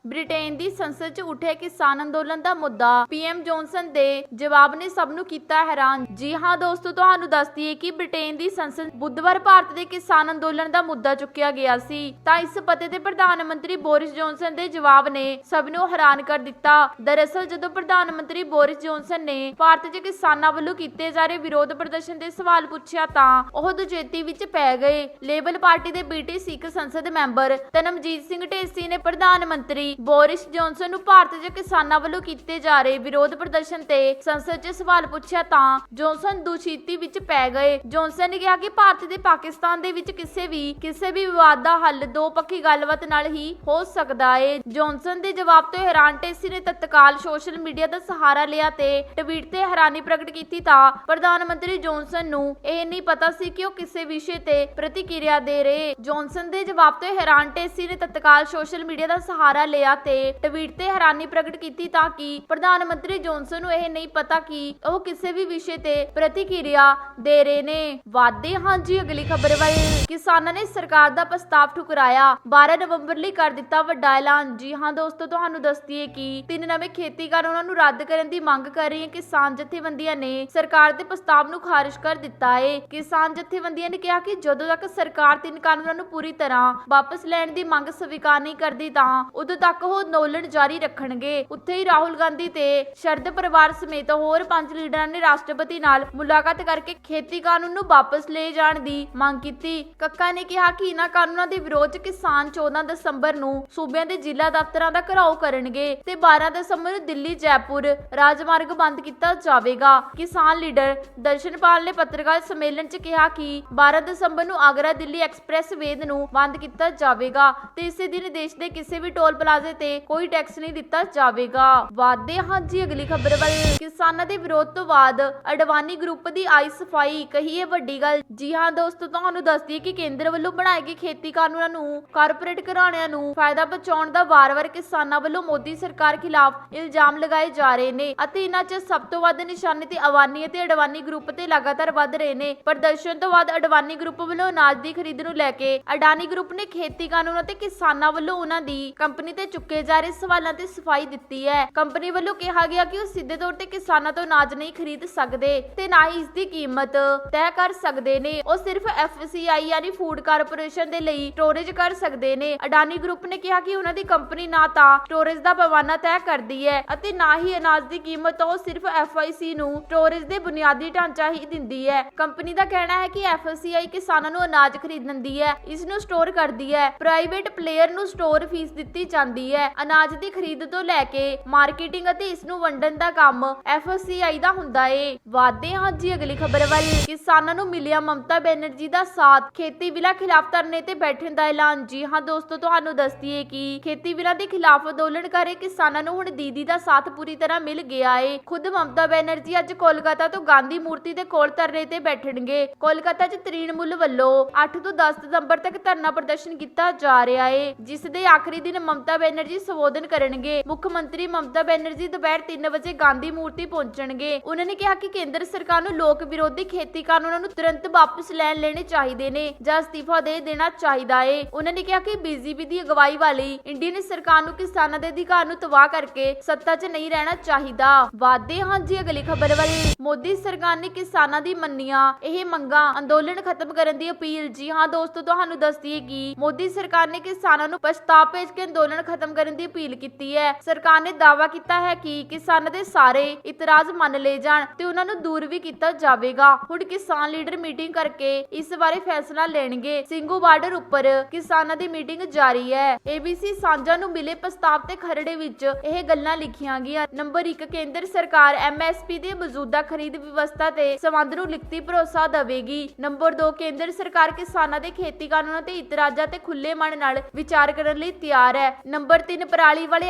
Britain ਦੀ ਸੰਸਦ 'ਚ ਉੱਠੇ ਕਿਸਾਨ ਅੰਦੋਲਨ ਦਾ ਮੁੱਦਾ। ਪੀਐਮ ਜੌਨਸਨ ਦੇ ਜਵਾਬ ਨੇ ਸਭ ਨੂੰ ਕੀਤਾ ਹੈਰਾਨ। ਜੀ ਹਾਂ ਦੋਸਤੋ, ਤੁਹਾਨੂੰ ਦੱਸ ਦਈਏ ਕਿ ਬ੍ਰਿਟੇਨ ਦੀ ਸੰਸਦ ਬੁੱਧਵਾਰ ਭਾਰਤ ਦੇ ਕਿਸਾਨ ਅੰਦੋਲਨ ਦਾ ਮੁੱਦਾ ਚੁੱਕਿਆ ਗਿਆ ਸੀ, ਤਾਂ ਇਸ ਪਤੇ ਤੇ ਪ੍ਰਧਾਨ ਮੰਤਰੀ ਬੋਰਿਸ ਜੌਨਸਨ ਦੇ ਜਵਾਬ ਨੇ ਸਭ ਨੂੰ ਹੈਰਾਨ ਕਰ ਦਿੱਤਾ। ਦਰਅਸਲ ਜਦੋਂ ਪ੍ਰਧਾਨ ਮੰਤਰੀ ਬੋਰਿਸ ਜੌਨਸਨ ਨੇ ਭਾਰਤ 'ਚ ਕਿਸਾਨਾਂ ਵੱਲੋਂ ਕੀਤੇ ਜਾ ਰਹੇ ਵਿਰੋਧ ਪ੍ਰਦਰਸ਼ਨ ਦੇ ਸਵਾਲ ਪੁੱਛਿਆ ਤਾਂ ਉਹ ਦੁਚੇਤੀ ਵਿੱਚ ਪੈ ਗਏ। ਲੇਬਰ ਪਾਰਟੀ ਦੇ ਬ੍ਰਿਟਿਸ਼ ਸਿੱਖ ਸੰਸਦ ਮੈਂਬਰ ਧਰਮਜੀਤ ਸਿੰਘ ਢੇਸੀ ਨੇ ਪ੍ਰਧਾਨ ਮੰਤਰੀ ਬੋਰਿਸ ਜੌਨਸਨ ਨੂੰ ਭਾਰਤ 'ਚ ਕਿਸਾਨਾਂ ਵੱਲੋਂ ਕੀਤੇ ਜਾ ਰਹੇ ਵਿਰੋਧ ਪ੍ਰਦਰਸ਼ਨ ਤੇ ਸੰਸਦ 'ਚ ਸਵਾਲ ਪੁੱਛਿਆ ਤਾਂ ਜੌਨਸਨ ਦੁਚੇਤੀ ਵਿੱਚ ਪੈ ਗਏ। ਜੌਨਸਨ ਨੇ ਕਿਹਾ ਕਿ ਭਾਰਤ ਤੇ ਪਾਕਿਸਤਾਨ ਦੇ ਵਿੱਚ ਕਿਸੇ ਵੀ ਵਿਵਾਦ ਦਾ ਹੱਲ ਦੋ ਪੱਖੀ ਗੱਲਬਾਤ ਨਾਲ ਹੀ ਹੋ ਸਕਦਾ ਹੈ। ਜੌਨਸਨ ਦੇ ਜਵਾਬ ਤੋਂ ਹੈਰਾਨ ਢੇਸੀ ਨੇ ਤਤਕਾਲ ਸੋਸ਼ਲ ਮੀਡੀਆ ਦਾ ਸਹਾਰਾ ਲਿਆ ਤੇ ਟਵੀਟ ਤੇ ਹੈਰਾਨੀ ਪ੍ਰਗਟ ਕੀਤੀ ਤਾਂ ਪ੍ਰਧਾਨ ਮੰਤਰੀ ਜੌਨਸਨ ਨੂੰ ਇਹ ਨਹੀਂ ਪਤਾ ਸੀ ਕਿ ਉਹ ਕਿਸੇ ਵਿਸ਼ੇ ਤੇ ਪ੍ਰਤੀਕਿਰਿਆ ਦੇ ਰਹੇ। ਜੌਨਸਨ ਦੇ ਜਵਾਬ ਤੋਂ ਹੈਰਾਨ ਢੇਸੀ ਨੇ ਤਤਕਾਲ ਸੋਸ਼ਲ ਮੀਡੀਆ ਦਾ ਸਹਾਰਾ ਲਿਆ ਤੇ ਟਵੀਟ ਤੇ ਹੈਰਾਨੀ ਪ੍ਰਗਟ ਕੀਤੀ ਤਾਂ ਕਿ ਪ੍ਰਧਾਨ ਮੰਤਰੀ ਜੌਨਸਨ ਨੂੰ ਇਹ ਨਹੀਂ ਪਤਾ ਕਿ ਉਹ ਕਿਸੇ ਵੀ ਵਿਸ਼ੇ ਤੇ ਪ੍ਰਤੀਕਿਰਿਆ ਦੇ ਰਹੇ ਨੇ। ਵਾਧੇ ਹਾਂ ਜੀ ਅਗਲੀ ਖਬਰ ਵੱਲ। ਕਿਸਾਨਾਂ ਨੇ ਸਰਕਾਰ ਦਾ ਪ੍ਰਸਤਾਵ ਠੁਕਰਾਇਆ, 12 ਨਵੰਬਰ ਲਈ ਕਰ ਦਿੱਤਾ ਵੱਡਾ ਐਲਾਨ। ਜੀ ਹਾਂ ਦੋਸਤੋ, ਤੁਹਾਨੂੰ ਦੱਸ ਦਈਏ ਕਿ 3 ਨਵੇਂ ਖੇਤੀ ਕਾਨੂੰਨਾਂ ਨੂੰ ਰੱਦ ਕਰਨ ਦੀ ਮੰਗ ਕਰ ਰਹੀਆਂ ਕਿਸਾਨ ਜਥੇਬੰਦੀਆਂ ਨੇ ਸਰਕਾਰ ਦੇ ਪ੍ਰਸਤਾਵ ਨੂੰ ਖਾਰਜ ਕਰ ਦਿੱਤਾ ਹੈ। ਕਿਸਾਨ ਜਥੇਬੰਦੀਆਂ ਨੇ ਕਿਹਾ ਕਿ ਜਦੋਂ ਤੱਕ ਸਰਕਾਰ 3 ਕਾਨੂੰਨਾਂ ਨੂੰ ਪੂਰੀ ਤਰ੍ਹਾਂ ਵਾਪਸ ਲੈਣ ਦੀ ਮੰਗ ਸਵੀਕਾਰ ਨਹੀਂ ਕਰਦੀ ਤਾਂ ਉਦੋਂ ਤੱਕ ਉਹ ਅੰਦੋਲਨ ਜਾਰੀ ਰੱਖਣਗੇ। ਉੱਥੇ ਹੀ ਰਾਹੁਲ ਗਾਂਧੀ ਤੇ ਸ਼ਰਦ ਪਰਿਵਾਰ ਸਮੇਤ ਹੋਰ 5 ਲੀਡਰਾਂ ਨੇ ਰਾਸ਼ਟਰਪਤੀ ਨਾਲ ਮੁਲਾਕਾਤ ਕਰਕੇ ਖੇਤੀ ਕਾਨੂੰਨ ਨੂੰ ਵਾਪਸ ਲੈ ਜਾਣ ਦੀ ਮੰਗ ਕੀਤੀ। ਕੱਕਾ ਨੇ ਕਿਹਾ ਕਿ ਇਹਨਾਂ ਕਾਨੂੰਨਾਂ ਦੇ ਵਿਰੋਧ 'ਚ ਕਿਸਾਨ 14 ਦਸੰਬਰ ਨੂੰ ਸੂਬਿਆਂ ਦੇ ਜ਼ਿਲ੍ਹਾ ਦਫ਼ਤਰਾਂ ਦਾ ਘਿਰਾਓ ਕਰਨਗੇ ਤੇ 12 ਦਸੰਬਰ ਨੂੰ ਦਿੱਲੀ ਜੈਪੁਰ ਰਾਜਮਾਰਗ ਬੰਦ ਕੀਤਾ ਜਾਵੇਗਾ। ਕਿਸਾਨ ਲੀਡਰ ਦਰਸ਼ਨਪਾਲ ਨੇ ਪੱਤਰਕਾਰ ਸੰਮੇਲਨ 'ਚ ਕਿਹਾ ਕਿ 12 ਦਸੰਬਰ ਨੂੰ ਆਗਰਾ ਦਿੱਲੀ ਐਕਸਪ੍ਰੈਸ ਵੇਦ ਨੂੰ ਬੰਦ ਕੀਤਾ ਜਾਵੇਗਾ ਤੇ ਇਸੇ ਦਿਨ ਦੇਸ਼ ਦੇ ਕਿਸੇ ਵੀ ਟੋਲ ਪਲਾਜ਼ੇ ਤੇ ਕੋਈ ਟੈਕਸ ਨਹੀਂ ਦਿੱਤਾ ਜਾਵੇਗਾ। ਵਾਧੇ ਹਾਂ ਜੀ ਅਗਲੀ ਖਬਰ ਵੱਲ। ਕਿਸਾਨਾਂ ਦੇ ਵਿਰੋਧ ਤੋਂ ਬਾਅਦ ਅਡਵਾਨੀ ਗਰੁੱਪ ਦੀ ਆਈ ਸਫਾਈ, ਕਹੀਏ ਵੱਡੀ ਗੱਲ। ਜੀ ਹਾਂ ਦੋਸਤੋ, ਤੁਹਾਨੂੰ ਦੱਸ ਦਈਏ ਕਿ ਕੇਂਦਰ ਵੱਲੋਂ ਬਣਾਏ ਗਏ ਖੇਤੀ ਕਾਨੂੰਨਾਂ ਨੂੰ ਕਾਰਪੋਰੇਟ ਘਰਾਣਿਆਂ ਨੂੰ ਫਾਇਦਾ ਪਹੁੰਚਾਉਣ ਦਾ ਵਾਰ-ਵਾਰ ਕਿਸਾਨਾਂ ਵੱਲੋਂ ਮੋਦੀ ਸਰਕਾਰ ਖਿਲਾਫ ਇਲਜ਼ਾਮ ਲਗਾਏ ਜਾ ਰਹੇ ਨੇ ਅਤੇ ਇਹਨਾਂ 'ਚ ਸਭ ਤੋਂ ਵੱਧ ਨਿਸ਼ਾਨੇ ਤੇ ਅਵਾਨੀ ਅਤੇ ਅਡਵਾਨੀ ਗਰੁੱਪ ਤੇ ਲਗਾਤਾਰ ਵੱਧ ਰਹੇ ਨੇ। ਪ੍ਰਦਰਸ਼ਨ ਤੋਂ ਬਾਅਦ ਅਡਵਾਨੀ ਗਰੁੱਪ ਵੱਲੋਂ ਅਨਾਜ ਦੀ ਖਰੀਦ ਨੂੰ ਲੈ ਕੇ ਅਡਾਨੀ ਗਰੁੱਪ ਨੇ ਖੇਤੀ ਕਾਨੂੰਨਾਂ ਤੇ ਕਿਸਾਨਾਂ ਵੱਲੋਂ ਉਹਨਾਂ ਦੀ ਕੰਪਨੀ ਤੇ ਚੁੱਕੇ ਜਾ ਰਹੇ ਸਵਾਲਾਂ ਤੇ ਸਫਾਈ ਦਿੱਤੀ ਹੈ। ਕੰਪਨੀ ਵੱਲੋਂ ਕਿਹਾ ਗਿਆ ਕਿ ਉਹ ਸਿੱਧੇ ਤੌਰ ਤੇ ਕਿਸਾਨਾਂ ਤੋਂ ਅਨਾਜ ਨਹੀਂ ਖਰੀਦ ਸਕਦੇ ਤੇ ਨਾ ਹੀ ਇਸ ਦੀ ਕੀਮਤ ਤੈਅ ਕਰ ਸਕਦੇ ਨੇ। ਉਹ ਸਿਰਫ FCI ਯਾਨੀ ਫੂਡ ਕਾਰਪੋਰੇਸ਼ਨ ਦੇ ਲਈ ਸਟੋਰੇਜ ਕਰ ਸਕਦੇ ਨੇ। ਅਡਾਨੀ ਗਰੁੱਪ ਨੇ ਕਿਹਾ ਕਿ ਉਹਨਾਂ ਦੀ ਕੰਪਨੀ ਨਾ ਤਾਂ ਸਟੋਰੇਜ ਦਾ ਪੈਮਾਨਾ ਤੈਅ ਕਰਦੀ ਹੈ ਅਤੇ ਨਾ ਹੀ ਅਨਾਜ ਦੀ ਕੀਮਤ ਉਹ ਸਿਰਫ FIC ਨੂੰ ਸਟੋਰੇਜ ਦੇ ਬੁਨਿਆਦੀ ਢਾਂਚਾ ਹੀ ਦਿੰਦੀ ਹੈ। ਕੰਪਨੀ ਦਾ ਕਹਿਣਾ ਹੈ ਕਿ FCI ਕਿਸਾਨਾਂ ਨੂੰ ਅਨਾਜ ਖਰੀਦਣ ਦੀ ਹੈ, ਇਸ ਨੂੰ ਸਟੋਰ ਕਰਦੀ ਹੈ। ਪ੍ਰਾਈਵੇਟ ਪਲੇਅਰ ਨੂੰ ਸਟੋਰ ਫੀਸ ਦਿੱਤੀ ਜਾਂਦੀ ਹੈ। ਅਨਾਜ ਦੀ ਖਰੀਦ ਤੋਂ ਲੈ ਕੇ ਮਾਰਕੀਟਿੰਗ ਅਤੇ ਇਸ ਨੂੰ ਵੰਡਣ ਦਾ ਕੰਮ FCI ਦਾ ਹੁੰਦਾ ਹੈ। ਵਾਧੇ ਹਾਂ ਜੀ ਅਗਲੀ ਖਬਰ ਵੱਲ। ਕਿਸਾਨਾਂ ਨੂੰ ਮਿਲਿਆ ਮਮਤਾ ਬੈਨਰਜੀ ਦਾ ਸਾਥ, ਖੇਤੀ ਬਿੱਲਾਂ ਖਿਲਾਫ ਧਰਨੇ ਤੇ ਬੈਠਣ ਦਾ ਐਲਾਨ। ਜੀ ਹਾਂ ਦੋਸਤੋ, ਤੁਹਾਨੂੰ ਦੱਸ ਦਈਏ ਕਿ ਖੇਤੀ ਬਿੱਲਾਂ ਦੇ ਖਿਲਾਫ ਅੰਦੋਲਨ ਕਰ ਰਹੇ ਕਿਸਾਨਾਂ ਨੂੰ ਹੁਣ ਦੀਦੀ ਦਾ ਸਾਥ ਪੂਰੀ ਤਰ੍ਹਾਂ ਮਿਲ ਗਿਆ ਹੈ। ਖੁਦ ਮਮਤਾ ਬੈਨਰਜੀ ਅੱਜ ਕੋਲਕਾਤਾ ਤੋਂ ਗਾਂਧੀ ਮੂਰਤੀ ਦੇ ਕੋਲ ਧਰਨੇ ਤੇ ਬੈਠਣਗੇ। ਕੋਲਕਾਤਾ 'ਚ ਤ੍ਰਿਣਮੂਲ ਵੱਲੋਂ 8 ਤੋਂ 10 ਦਸੰਬਰ ਤੱਕ ਧਰਨਾ ਪ੍ਰਦਰਸ਼ਨ ਕੀਤਾ ਜਾ ਰਿਹਾ ਹੈ, ਜਿਸ ਦੇ ਆਖਰੀ ਦਿਨ ਮਮਤਾ ਬੈਨਰਜੀ ਸੰਬੋਧਨ ਕਰਨਗੇ। ਮੁੱਖ ਮੰਤਰੀ ਮਮਤਾ ਬੈਨਰਜੀ ਦੁਪਹਿਰ 3 ਵਜੇ ਗਾਂਧੀ ਮੂਰਤੀ ਪਹੁੰਚਣਗੇ। ਉਹਨਾਂ ਨੇ ਕਿਹਾ ਕਿ ਕੇਂਦਰ ਸਰਕਾਰ ਨੂੰ ਲੋਕ ਵਿਰੋਧੀ ਖੇਤੀ ਕਾਨੂੰਨਾਂ ਨੂੰ ਤੁਰੰਤ ਵਾਪਸ ਲੈਣੇ ਚਾਹੀਦੇ ਨੇ ਜਾਂ ਅਸਤੀਫਾ ਦੇ ਦੇਣਾ ਚਾਹੀਦਾ ਹੈ। ਉਹਨਾਂ ਨੇ ਕਿਹਾ ਕਿ BJP ਦੀ ਅਗਵਾਈ ਵਾਲੀ ਇੰਡੀਅਨ ਸਰਕਾਰ ਨੂੰ ਕਿਸਾਨਾਂ ਦੇ ਅਧਿਕਾਰ ਨੂੰ ਤਬਾਹ ਕਰਕੇ ਸੱਤਾ 'ਚ ਨਹੀਂ ਰਹਿਣਾ ਚਾਹੀਦਾ। ਵਾਧੇ ਹਾਂ ਜੀ ਅਗਲੀ ਖਬਰ ਵੱਲ। ਮੋਦੀ ਸਰਕਾਰ ਨੇ ਕਿਸਾਨਾਂ ਦੀ ਮੰਨੀਆਂ ਇਹ ਮੰਗਾਂ, ਅੰਦੋਲਨ ਖਤਮ ਕਰਨ ਦੀ ਅਪੀਲ। ਜੀ ਹਾਂ ਦੋਸਤੋ, ਤੁਹਾਨੂੰ ਦੱਸ ਦਈਏ ਕਿ ਮੋਦੀ ਸਰਕਾਰ ਨੇ ਕਿਸਾਨਾਂ ਨੂੰ ਪ੍ਰਸਤਾਵ ਭੇਜ ਕੇ ਅੰਦੋਲਨ ਖਤਮ ਕਰਨ ਦੀ ਅਪੀਲ ਕੀਤੀ ਹੈ। ਸਰਕਾਰ ਨੇ ਦਾਅਵਾ ਕੀਤਾ ਹੈ ਕਿ ਕਿਸਾਨਾਂ ਦੇ ਸਾਰੇ ਇਤਰਾਜ਼ ਮੰਨ ਲਏ ਜਾਣ ਤੇ ਉਹਨਾਂ ਨੂੰ ਦੂਰ ਵੀ ਕੀਤਾ ਜਾਵੇਗਾ। ਹੁਣ ਕਿਸਾਨ ਲੀਡਰ ਮੀਟਿੰਗ ਕਰਕੇ ਇਸ ਬਾਰੇ ਫੈਸਲਾ ਲੈਣਗੇ। ਸਿੰਘੂ ਬਾਰਡਰ ਉੱਪਰ ਕਿਸਾਨਾਂ ਦੀ ਮੀਟਿੰਗ ਜਾਰੀ ਹੈ। ABC ਸਾਂਝਾ ਨੂੰ ਮਿਲੇ ਪ੍ਰਸਤਾਵ ਤੇ ਖਰੜੇ ਵਿੱਚ ਇਹ ਗੱਲਾਂ ਲਿਖੀਆਂ ਗਈਆਂ। ਨੰਬਰ 1, ਕੇਂਦਰ ਸਰਕਾਰ MSP ਦੇ ਮੌਜੂਦਾ ਖਰੀਦ ਵਿਵਸਥਾ ਤੇ ਸੰਬੰਧ ਨੂੰ ਲਿਖਤੀ ਭਰੋਸਾ ਦੇਵੇਗੀ। ਨੰਬਰ 2, ਕੇਂਦਰ ਸਰਕਾਰ ਕਿਸਾਨਾਂ ਦੇ ਖੇਤੀ ਕਾਨੂੰਨਾਂ ਤੇ ਇਤਰਾਜ਼ਾਂ ਤੇ ਖੁੱਲੇ ਮਨ ਨਾਲ ਵਿਚਾਰ ਕਰਨ ਲਈ ਤਿਆਰ ਹੈ। ਨੰਬਰ 3, ਪਰਾਲੀ ਵਾਲੇ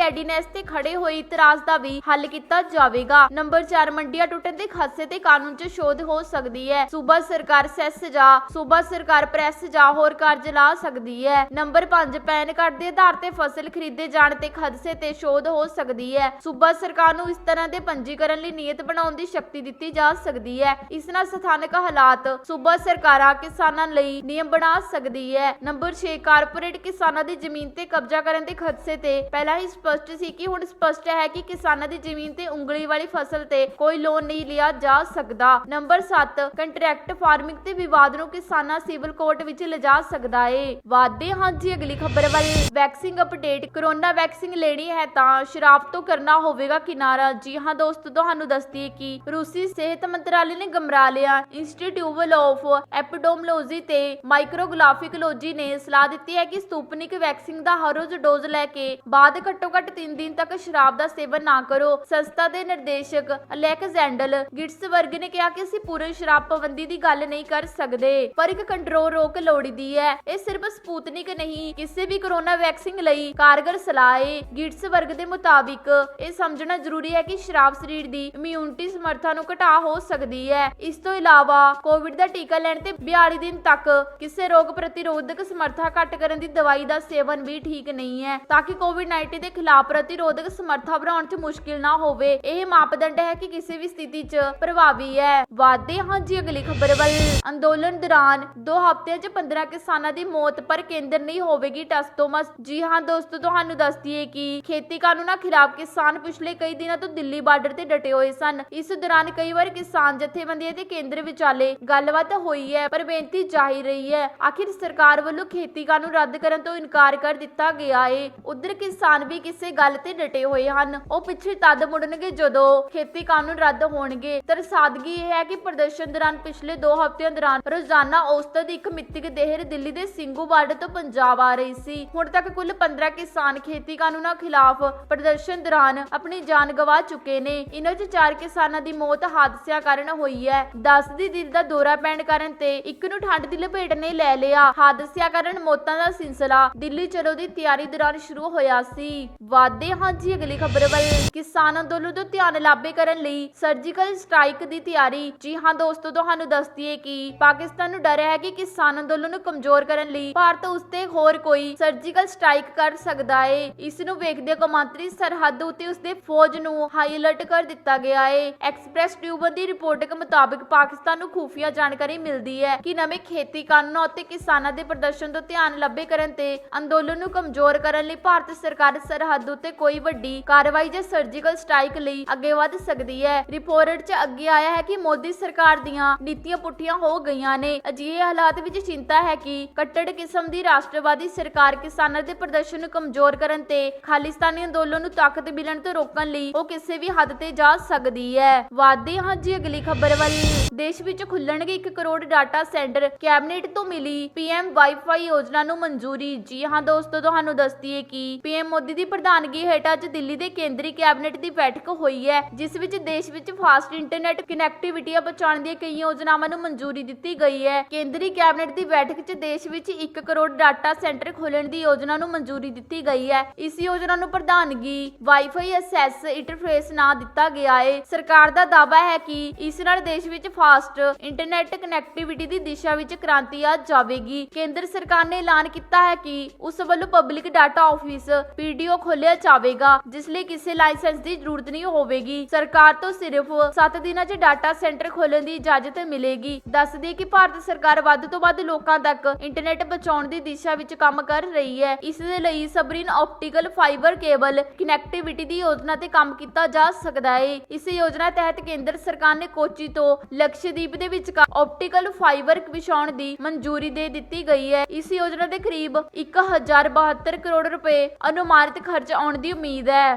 ਐਡੀਨੈਸ ਤੇ ਖੜੇ ਹੋਏ ਇਤਰਾਜ਼ ਦਾ ਵੀ ਹੱਲ ਕੀਤਾ ਜਾਵੇਗਾ। ਨੰਬਰ 4, ਮੰਡੀਆਂ ਟੁੱਟਣ ਦੇ ਖਾਸੇ ਤੇ ਕਾਨੂੰਨ 'ਚ ਸ਼ੋਧ ਹੋ ਸਕਦੀ ਹੈ। ਸੂਬਾ ਸਰਕਾਰ ਸੈਸ ਜਾਂ ਸੂਬਾ ਸਰਕਾਰ ਪ੍ਰੈਸ ਜਾਂ ਹੋਰ ਕਾਰਜ ਲਾ ਸਕਦੀ ਹੈ। ਨੰਬਰ 5, ਪੈਨ ਕਾਰਡ ਦੇ ਆਧਾਰ ਤੇ ਫਸਲ ਖਰੀਦੇ ਜਾਣ ਤੇ ਖਦਸੇ ਤੇ ਸ਼ੋਧ ਹੋ ਸਕਦੀ ਹੈ। ਸੂਬਾ ਸਰਕਾਰ ਨੂੰ ਇਸ ਤਰ੍ਹਾਂ ਦੇ ਪੰਜੀਕਰਨ ਲਈ ਨੀਅਤ ਬਣਾਉਣ ਦੀ ਸ਼ਕਤੀ ਦਿੱਤੀ ਜਾ ਸਕਦੀ ਹੈ। ਇਸ ਨਾਲ ਸਥਾਨਕ ਹਾਲਾਤ ਸੂਬਾ ਸਰਕਾਰਾਂ ਕਿਸਾਨਾਂ ਲਈ ਨਿਯਮ ਬਣਾ ਸਕਦੀ ਹੈ। ਨੰਬਰ 6, ਕਾਰਪੋਰੇਟ ਕਿਸਾਨਾਂ ਦੀ ਜ਼ਮੀਨ ਤੇ ਕਬਜ਼ਾ ਕਰਨ ਦੇ ਖਦਸੇ ਹਿੱਸੇ ਤੇ ਪਹਿਲਾਂ ਹੀ ਸਪਸ਼ਟ ਸੀ ਕਿ ਹੁਣ ਸਪਸ਼ਟ ਹੈ ਕਿ ਕਿਸਾਨਾਂ ਦੀ ਜ਼ਮੀਨ ਤੇ ਉਂਗਲੀ ਵਾਲੀ ਫਸਲ ਤੇ ਕੋਈ ਲੋਨ ਨਹੀਂ ਲਿਆ ਜਾ ਸਕਦਾ। ਨੰਬਰ 7 ਕੰਟਰੈਕਟ ਫਾਰਮਿੰਗ ਤੇ ਵਿਵਾਦ ਨੂੰ ਕਿਸਾਨਾਂ ਸਿਵਲ ਕੋਰਟ ਵਿੱਚ ਲਿਜਾ ਸਕਦਾ ਏ। ਵਾਧੇ ਹਾਂ ਜੀ ਅਗਲੀ ਖਬਰ ਵੱਲ। Vaccine update. ਕੋਰੋਨਾ ਵੈਕਸੀਨ ਲੈਣੀ ਹੈ ਤਾਂ ਸ਼ਰਾਬ ਤੋਂ ਕਰਨਾ ਹੋਵੇਗਾ ਕਿਨਾਰਾ। ਜੀ ਹਾਂ ਦੋਸਤੋ, ਤੁਹਾਨੂੰ ਦੱਸਦੀ ਕਿ ਰੂਸੀ ਸਿਹਤ ਮੰਤਰਾਲੇ ਨੇ ਗਮਰਾਲਿਆ ਇੰਸਟੀਟਿਊਟ ਆਫ ਐਪੀਡੋਮੋਲੋਜੀ ਤੇ ਮਾਈਕਰੋਗਲਾਫਿਕਲੋਜੀ ਨੇ ਸਲਾਹ ਦਿੱਤੀ ਹੈ ਕਿ ਸਪੁਟਨਿਕ ਵੈਕਸੀਨ ਦਾ ਹਰ ਰੋਜ਼ ਡੋਜ਼ ਲੈ ਕੇ ਬਾਅਦ ਘੱਟੋ-ਘੱਟ 3 ਦਿਨ ਤੱਕ ਸ਼ਰਾਬ ਦਾ ਸੇਵਨ ਨਾ ਕਰੋ। ਸੰਸਥਾ ਦੇ ਨਿਰਦੇਸ਼ਕ ਅਲੈਗਜ਼ੈਂਡਰ ਗਿਟਸਬਰਗ ਨੇ ਕਿਹਾ ਕਿ ਅਸੀਂ ਪੂਰਨ ਸ਼ਰਾਬ ਪਾਬੰਦੀ ਦੀ ਗੱਲ ਨਹੀਂ ਕਰ ਸਕਦੇ, ਪਰ ਇੱਕ ਕੰਟਰੋਲ ਰੋਕ ਲੋੜੀਦੀ ਹੈ। ਇਹ ਸਿਰਫ ਸਪੁਟਨਿਕ ਨਹੀਂ, ਕਿਸੇ ਵੀ ਕੋਰੋਨਾ ਵੈਕਸੀਨ ਲਈ ਕਾਰਗਰ ਸਲਾਹ ਹੈ। ਗਿਟਸਬਰਗ ਦੇ ਮੁਤਾਬਿਕ ਇਹ ਸਮਝਣਾ ਜ਼ਰੂਰੀ ਹੈ ਕਿ ਸ਼ਰਾਬ ਸਰੀਰ ਦੀ ਇਮਿਊਨਿਟੀ ਸਮਰੱਥਾ ਨੂੰ ਘਟਾ ਹੋ ਸਕਦੀ ਹੈ। ਇਸ ਤੋਂ ਇਲਾਵਾ ਕੋਵਿਡ ਦਾ ਟੀਕਾ ਲੈਣ ਤੇ 42 ਦਿਨ ਤੱਕ ਕਿਸੇ ਰੋਗ ਪ੍ਰਤੀਰੋਧਕ ਸਮਰੱਥਾ ਘੱਟ ਕਰਨ ਦੀ ਦਵਾਈ ਦਾ ਸੇਵਨ ਵੀ ਠੀਕ ਨਹੀਂ ਹੈ, ਤਾਂ ਕਿ ਕੋਵਿਡ-19 ਦੇ ਖਿਲਾਫ ਪ੍ਰਤੀਰੋਧਕ ਸਮਰੱਥਾ ਬਣਾਉਣ 'ਚ ਮੁਸ਼ਕਿਲ ਨਾ ਹੋਵੇ। ਇਹ ਮਾਪਦੰਡ ਹੈ ਕਿ ਕਿਸੇ ਵੀ ਸਥਿਤੀ 'ਚ ਪ੍ਰਭਾਵੀ ਹੈ। ਵਾਧੇ ਹਾਂ ਜੀ ਅਗਲੀ ਖਬਰ ਵੱਲ। ਅੰਦੋਲਨ ਦੌਰਾਨ 2 ਹਫ਼ਤਿਆਂ 'ਚ 15 ਕਿਸਾਨਾਂ ਦੀ ਮੌਤ, ਪਰ ਕੇਂਦਰ ਨਹੀਂ ਹੋਵੇਗੀ ਟਸ ਤੋਂ ਮਸ। ਜੀ ਹਾਂ ਦੋਸਤੋ, ਤੁਹਾਨੂੰ ਦੱਸਦੀ ਹੈ ਕਿ ਖੇਤੀ ਕਾਨੂੰਨਾਂ ਖਿਲਾਫ ਕਿਸਾਨ ਪਿਛਲੇ ਕਈ ਦਿਨਾਂ ਤੋਂ ਦਿੱਲੀ ਬਾਰਡਰ ਤੇ ਡਟੇ ਹੋਏ ਸਨ। ਇਸ ਦੌਰਾਨ ਕਈ ਵਾਰ ਕਿਸਾਨ ਜਥੇਬੰਦੀਆਂ ਤੇ ਕੇਂਦਰ ਵਿਚਾਲੇ ਗੱਲਬਾਤ ਹੋਈ ਹੈ, ਪਰ ਬੇਨਤੀ ਜਾਰੀ ਰਹੀ ਹੈ। ਆਖਿਰ ਸਰਕਾਰ ਵੱਲੋਂ ਖੇਤੀ ਕਾਨੂੰਨ ਰੱਦ ਕਰਨ ਤੋਂ ਇਨਕਾਰ ਕਰ ਦਿੱਤਾ ਗਿਆ ਹੈ। ਉਧਰ ਕਿਸਾਨ ਵੀ ਕਿਸੇ ਗੱਲ ਤੇ ਡਟੇ ਹੋਏ ਹਨ। ਉਹ ਪਿੱਛੇ ਤਦ ਮੁੜਨਗੇ ਜਦੋਂ ਖੇਤੀ ਕਾਨੂੰਨ ਰੱਦ ਹੋਣਗੇ। ਤਰਸਾਦਗੀ ਇਹ ਹੈ ਕਿ ਪ੍ਰਦਰਸ਼ਨ ਦੌਰਾਨ ਪਿਛਲੇ 2 ਹਫ਼ਤਿਆਂ ਦੌਰਾਨ ਰੋਜ਼ਾਨਾ ਔਸਤਨ ਇੱਕ ਮਿਤਿਕ ਦੇਹਰ ਦਿੱਲੀ ਦੇ ਸਿੰਘੂ ਬਾਰਡਰ ਤੋਂ ਪੰਜਾਬ ਆ ਰਹੀ ਸੀ। ਹੁਣ ਤੱਕ ਕੁੱਲ 15 ਕਿਸਾਨ ਖੇਤੀ ਕਾਨੂੰਨਾਂ ਖਿਲਾਫ ਪ੍ਰਦਰਸ਼ਨ ਦੌਰਾਨ ਆਪਣੀ ਜਾਨ ਗਵਾ ਚੁੱਕੇ ਨੇ। ਇਨ੍ਹਾਂ 'ਚ 4 ਕਿਸਾਨਾਂ ਦੀ ਮੌਤ ਹਾਦਸਿਆਂ ਕਾਰਨ ਹੋਈ ਹੈ। 10 ਦੀ ਦਿਲ ਦਾ ਦੌਰਾ ਪੈਣ ਕਾਰਨ ਤੇ ਇੱਕ ਨੂੰ ਠੰਡ ਦੀ ਲਪੇਟ ਨੇ ਲੈ ਲਿਆ। ਹਾਦਸਿਆਂ ਕਾਰਨ ਮੌਤਾਂ ਦਾ ਸਿਲਸਿਲਾ ਦਿੱਲੀ ਚਲੋ ਦੀ ਤਿਆਰੀ ਦੌਰਾਨ ਸ਼ੁਰੂ ਹੋਇਆ ਸੀ। ਵਾਧੇ ਹਾਂ ਜੀ ਅਗਲੀ ਖਬਰ ਵੱਲ। ਕਿਸਾਨ ਅੰਦੋਲਨ ਤੋਂ ਧਿਆਨ ਲਾਭੇ ਕਰਨ ਲਈ ਸਰਜੀਕਲ ਸਟ੍ਰਾਈਕ ਦੀ ਤਿਆਰੀ। ਜੀ ਹਾਂ ਦੋਸਤੋ, ਤੁਹਾਨੂੰ ਦੱਸਦੀ ਹੈ ਕਿ ਪਾਕਿਸਤਾਨ ਨੂੰ ਡਰ ਹੈ ਕਿ ਕਿਸਾਨ ਅੰਦੋਲਨ ਨੂੰ ਕਮਜ਼ੋਰ ਕਰਨ ਲਈ ਭਾਰਤ ਉਸ ਤੇ ਹੋਰ ਕੋਈ ਸਰਜੀਕਲ ਸਟ੍ਰਾਈਕ ਕਰ ਸਕਦਾ ਹੈ। ਇਸ ਨੂੰ ਵੇਖਦੇ ਕੌਮਾਂਤਰੀ ਸਰਹੱਦ ਉੱਤੇ ਉਸਦੇ ਫੌਜ ਨੂੰ ਹਾਈ ਅਲਰਟ ਕਰ ਦਿੱਤਾ ਗਿਆ ਹੈ। ਐਕਸਪ੍ਰੈਸ ਟਿਊਬਨ ਦੀ ਰਿਪੋਰਟ ਮੁਤਾਬਕ ਪਾਕਿਸਤਾਨ ਨੂੰ ਖੁਫੀਆ ਜਾਣਕਾਰੀ ਮਿਲਦੀ ਹੈ ਕਿ ਨਵੇਂ ਖੇਤੀ ਕਾਨੂੰਨਾਂ ਉੱਤੇ ਕਿਸਾਨਾਂ ਦੇ ਪ੍ਰਦਰਸ਼ਨ ਤੋਂ ਧਿਆਨ ਲੱਭੇ ਕਰਨ ਤੇ ਅੰਦੋਲਨ ਨੂੰ ਕਮਜ਼ੋਰ ਕਰਨ ਲਈ ਭਾਰਤ ਸਰਕਾਰ ਸਰਹੱਦ ਉੱਤੇ ਕੋਈ ਵੱਡੀ ਕਾਰਵਾਈ ਜਾਂ ਸਰਜੀਕਲ ਸਟ੍ਰਾਈਕ ਲਈ ਅੱਗੇ ਵਧ ਸਕਦੀ ਹੈ। ਰਿਪੋਰਟ 'ਚ ਅੱਗੇ ਆਇਆ ਹੈ ਕਿ ਮੋਦੀ ਸਰਕਾਰ ਦੀਆਂ ਨੀਤੀਆਂ ਪੁੱਠੀਆਂ ਹੋ ਗਈਆਂ ਨੇ। ਅਜਿਹੇ ਹਾਲਾਤ ਵਿੱਚ ਚਿੰਤਾ ਹੈ ਕਿ ਕੱਟੜ ਕਿਸਮ ਦੀ ਰਾਸ਼ਟਰਵਾਦੀ ਸਰਕਾਰ ਕਿਸਾਨਾਂ ਦੇ ਪ੍ਰਦਰਸ਼ਨ ਨੂੰ ਕਮਜ਼ੋਰ ਕਰਨ ਤੇ ਖਾਲਿਸਤਾਨੀ ਅੰਦੋਲਨ ਨੂੰ ਤਾਕਤ ਮਿਲਣ ਤੋਂ ਰੋਕਣ ਲਈ ਉਹ ਕਿਸੇ ਵੀ ਹੱਦ ਤੇ ਜਾ ਸਕਦੀ ਹੈ। ਵਾਧੇ ਹਾਂ ਜੀ ਅਗਲੀ ਖਬਰ ਵੱਲ। ਦੇਸ਼ ਵਿੱਚ ਖੁੱਲਣਗੇ 1 ਕਰੋੜ ਡਾਟਾ ਸੈਂਟਰ। ਕੈਬਨਿਟ ਤੋਂ ਮਿਲੀ PM ਵਾਈਫਾਈ ਯੋਜਨਾ ਨੂੰ ਮਨਜ਼ੂਰੀ। ਜੀ ਹਾਂ ਦੋਸਤੋ, ਤੁਹਾਨੂੰ ਦੱਸਦੀ ਹੈ ਕਿ PM ਮੋਦੀ ਦੀ ਪ੍ਰਧਾਨਗੀ ਹੇਠ ਅੱਜ ਦਿੱਲੀ ਦੇ ਕੇਂਦਰੀ ਕੈਬਨਿਟ ਦੀ ਬੈਠਕ ਹੋਈ ਹੈ, ਜਿਸ ਵਿੱਚ ਦੇਸ਼ ਵਿੱਚ ਫਾਸਟ ਇੰਟਰਨੈਟ ਕਨੈਕਟੀਵਿਟੀ ਪਹੁੰਚਾਉਣ ਦੀਆਂ ਕਈ ਯੋਜਨਾਵਾਂ ਨੂੰ ਮਨਜ਼ੂਰੀ ਦਿੱਤੀ ਗਈ ਹੈ। ਕੇਂਦਰੀ ਕੈਬਨਿਟ ਦੀ ਬੈਠਕ 'ਚ ਦੇਸ਼ ਵਿੱਚ 1 ਕਰੋੜ ਡਾਟਾ ਸੈਂਟਰ ਖੋਲ੍ਹਣ ਦੀ ਯੋਜਨਾ ਨੂੰ ਮਨਜ਼ੂਰੀ ਦਿੱਤੀ ਗਈ ਹੈ। ਇਸ ਯੋਜਨਾ ਨੂੰ ਪ੍ਰਧਾਨਗੀ ਵਾਈਫਾਈ ਐਕਸੈਸ ਇੰਟਰਫੇਸ ਨਾਂ ਦਿੱਤਾ ਗਿਆ ਹੈ। ਸਰਕਾਰ ਦਾ ਦਾਅਵਾ ਹੈ ਕਿ ਇਸ ਨਾਲ ਦੇਸ਼ ਵਿੱਚ ਫਾਸਟ ਇੰਟਰਨੈਟ ਕਨੈਕਟੀਵਿਟੀ ਦੀ ਦਿਸ਼ਾ ਵਿੱਚ ਕ੍ਰਾਂਤੀ ਆ ਜਾਵੇਗੀ। ਕੇਂਦਰ ਸਰਕਾਰ ਨੇ ਐਲਾਨ ਕੀਤਾ ਹੈ ਕਿ ਉਸ ਵੱਲੋਂ ਪਬਲਿਕ ਡਾਟਾ ਆਫਿਸ PDO ਖੋਲ੍ਹਿਆ ਜਾਵੇਗਾ, ਜਿਸ ਲਈ ਕਿਸੇ ਲਾਇਸੈਂਸ ਦੀ ਜ਼ਰੂਰਤ ਨਹੀਂ ਹੋਵੇਗੀ। ਸਰਕਾਰ ਤੋਂ ਸਿਰਫ 7 ਦਿਨਾਂ 'ਚ ਡਾਟਾ ਸੈਂਟਰ ਖੋਲ੍ਹਣ ਦੀ ਇਜਾਜ਼ਤ ਮਿਲੇਗੀ। ਦੱਸ ਦਈਏ ਕਿ ਭਾਰਤ ਸਰਕਾਰ ਵੱਧ ਤੋਂ ਵੱਧ ਲੋਕਾਂ ਤੱਕ ਇੰਟਰਨੈਟ ਪਹੁੰਚਾਉਣ ਦੀ ਦਿਸ਼ਾ ਵਿੱਚ ਕੰਮ ਕਰ ਰਹੀ ਹੈ। ਇਸ ਦੇ ਲਈ ਸਬਰੀਨ ਆਪਟੀਕਲ ਫਾਈਬਰ ਕੇਬਲ ਕਨੈਕਟੀਵਿਟੀ ਦੀ ਯੋਜਨਾ ਤੇ ਕੰਮ ਕੀਤਾ ਜਾ ਸਕਦਾ ਹੈ। ਇਸ ਯੋਜਨਾ ਤਹਿਤ ਕੇਂਦਰ ਸਰਕਾਰ ਨੇ ਕੋਚੀ ਤੋਂ ਲਕਸ਼ਦੀਪ ਦੇ ਵਿਚਕਾਰ ਆਪਟੀਕਲ ਫਾਈਬਰ ਵਿਛਾਉਣ ਦੀ ਮਨਜ਼ੂਰੀ ਦੇ ਦਿੱਤੀ ਗਈ ਹੈ। ਇਸ ਯੋਜਨਾ ਦੇ ਕਰੀਬ 1072 ਕਰੋੜ ਰੁਪਏ ਅਨੁਮਾਨਿਤ ਖਰਚ ਆਉਣ ਦੀ ਉਮੀਦ ਹੈ।